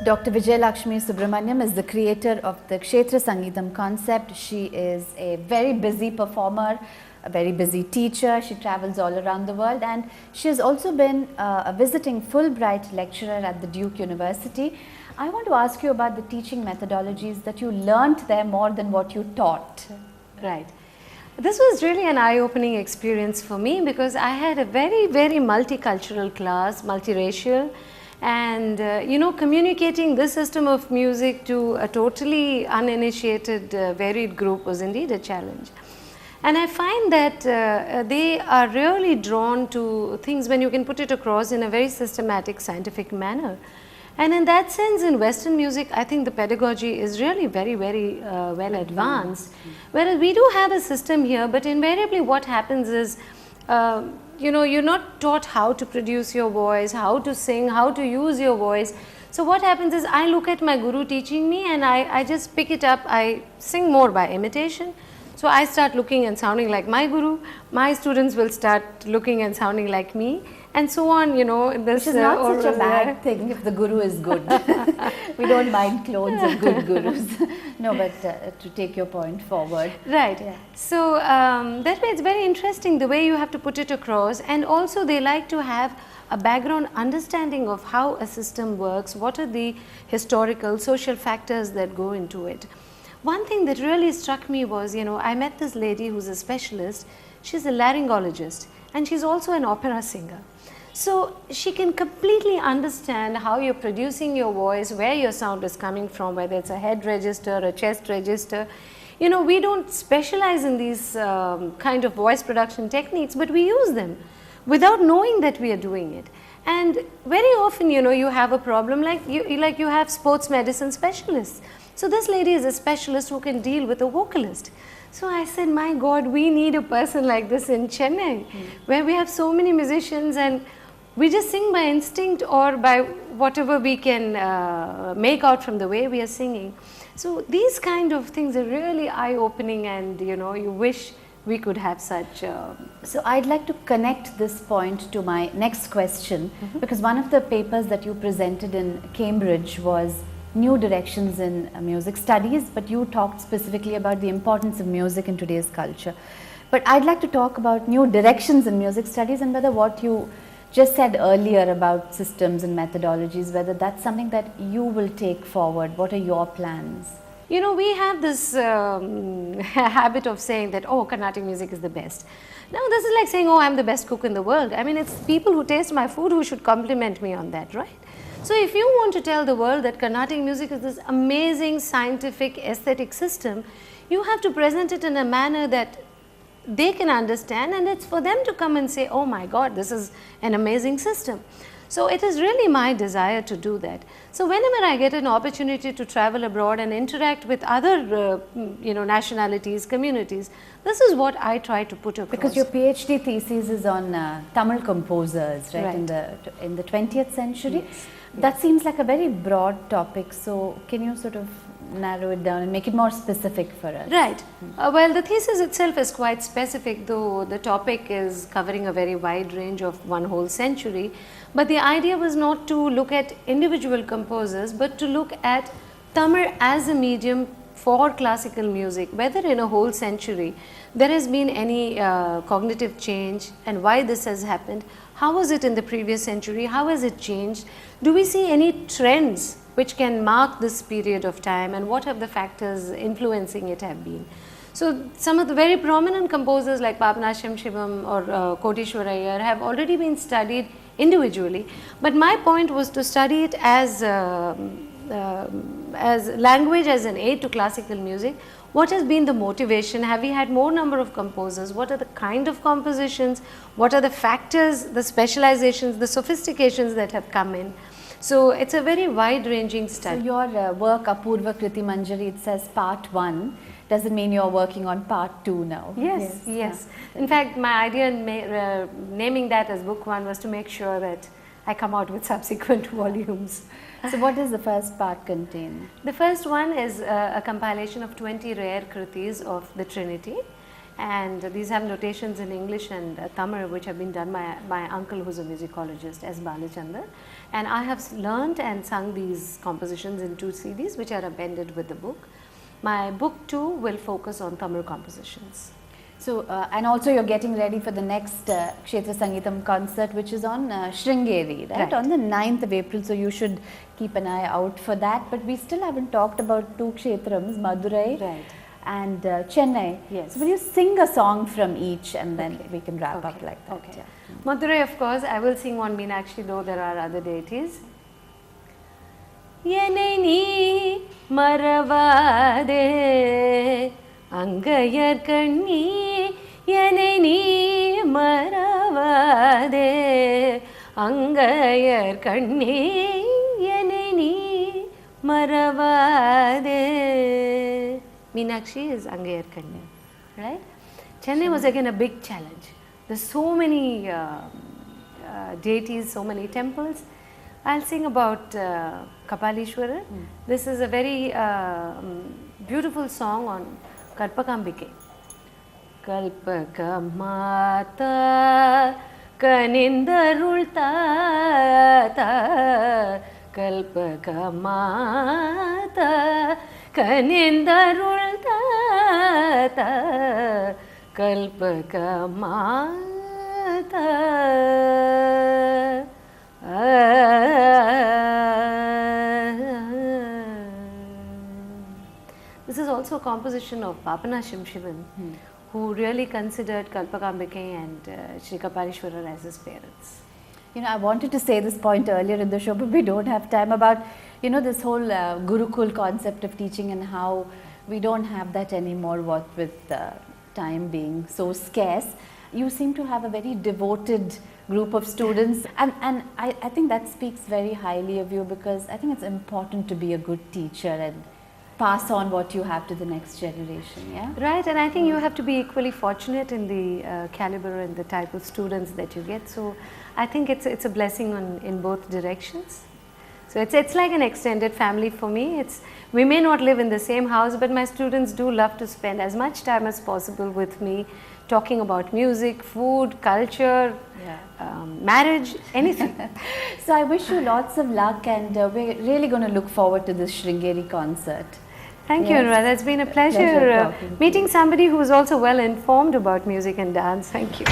Dr. Vijayalakshmy Subramaniam is the creator of the Kshetra Sangeetam concept. She is a very busy performer, a very busy teacher. She travels all around the world, and she has also been a visiting Fulbright lecturer at the Duke University. I want to ask you about the teaching methodologies that you learnt there more than what you taught. Right. This was really an eye-opening experience for me because I had a very multicultural class, multiracial, and communicating this system of music to a totally uninitiated varied group was indeed a challenge. And I find that they are really drawn to things when you can put it across in a very systematic, scientific manner. And in that sense, in Western music, I think the pedagogy is really very well advanced. Whereas we do have a system here, but invariably what happens is, you're not taught how to produce your voice, how to sing, how to use your voice. So what happens is I look at my guru teaching me and I just pick it up. I sing more by imitation. So I start looking and sounding like my guru. My students will start looking and sounding like me, and so on, Which is not such a bad thing if the guru is good. We don't mind clones of good gurus. No, but to take your point forward. Right. Yeah. So that way it's very interesting the way you have to put it across, and also they like to have a background understanding of how a system works, what are the historical, social factors that go into it. One thing that really struck me was, I met this lady who's a specialist. She's a laryngologist and she's also an opera singer. So she can completely understand how you're producing your voice, where your sound is coming from, whether it's a head register, a chest register. We don't specialize in these kind of voice production techniques, but we use them without knowing that we are doing it. And very often, you have a problem like you have sports medicine specialists. So this lady is a specialist who can deal with a vocalist. So I said, my God, we need a person like this in Chennai, where we have so many musicians and we just sing by instinct or by whatever we can make out from the way we are singing. So these kind of things are really eye-opening, and you wish we could have such. So I'd like to connect this point to my next question, because one of the papers that you presented in Cambridge was new directions in music studies, but you talked specifically about the importance of music in today's culture. But I'd like to talk about new directions in music studies, and whether what you just said earlier about systems and methodologies, whether that's something that you will take forward. What are your plans? We have this habit of saying that, oh, Carnatic music is the best. Now this is like saying, oh, I'm the best cook in the world. I mean, it's people who taste my food who should compliment me on that, right? So if you want to tell the world that Carnatic music is this amazing scientific aesthetic system, you have to present it in a manner that they can understand, and it's for them to come and say, oh my God, this is an amazing system. So it is really my desire to do that. So whenever I get an opportunity to travel abroad and interact with other nationalities, communities, this is what I try to put across. Because your PhD thesis is on Tamil composers, right? In the 20th century. Yes. That seems like a very broad topic, so can you sort of narrow it down and make it more specific for us? Right. Well, the thesis itself is quite specific, though the topic is covering a very wide range of one whole century. But the idea was not to look at individual composers, but to look at Tamil as a medium for classical music, whether in a whole century there has been any cognitive change, and why this has happened. How was it in the previous century? How has it changed? Do we see any trends which can mark this period of time, and what have the factors influencing it have been? So some of the very prominent composers like Papanasham Shivam or Koteshwar Iyer have already been studied individually, but my point was to study it as language, as an aid to classical music. What has been the motivation? Have we had more number of composers? What are the kind of compositions? What are the factors, the specializations, the sophistications that have come in? So it's a very wide-ranging study. So your work, Apurva Kriti Manjari, it says part 1. Does it mean you're working on part 2 now? Yes. Yeah. In fact, my idea in naming that as book 1 was to make sure that I come out with subsequent volumes. So what does the first part contain? The first one is a compilation of 20 rare kritis of the Trinity, and these have notations in English and Tamil, which have been done by my uncle, who's a musicologist, S. Balachandar. And I have learned and sung these compositions in 2 CDs, which are appended with the book. My book too will focus on Tamil compositions. So, and also you're getting ready for the next Kshetra Sangeetam concert, which is on Sringeri, right? On the 9th of April, so you should keep an eye out for that. But we still haven't talked about 2 Kshetrams, Madurai and Chennai. Yes. So will you sing a song from each, and then we can wrap up like that. Okay. Madurai, of course, I will sing on Meenakshi, though there are other deities. Yenai nee maravade Angayar kanni yenai nee maravade Angayar kanni yenai nee maravade. Meenakshi is Angayar kanni, right? Chennai was again a big challenge. There's so many deities, so many temples. I'll sing about Kapalishwara. This is a very beautiful song on Kalpakambike. Kalpakamata kanindarultata Kalpakamata kanindarultata Kalpakamata. This is also a composition of Papana Shimshivan, who really considered Kalpakambike and Shri Kapalishwara as his parents. You know, I wanted to say this point earlier in the show, but we don't have time, about, you know, this whole Gurukul concept of teaching and how we don't have that anymore, what with time being so scarce. You seem to have a very devoted group of students, and I think that speaks very highly of you, because I think it's important to be a good teacher and pass on what you have to the next generation. Yeah, right. And I think you have to be equally fortunate in the caliber and the type of students that you get. So I think it's a blessing in both directions. So it's like an extended family for me. We may not live in the same house, but my students do love to spend as much time as possible with me, talking about music, food, culture, marriage, anything. So I wish you lots of luck, and we're really going to look forward to this Sringeri concert. Thank you, Anuradha. It's been a pleasure meeting somebody who is also well informed about music and dance. Thank you.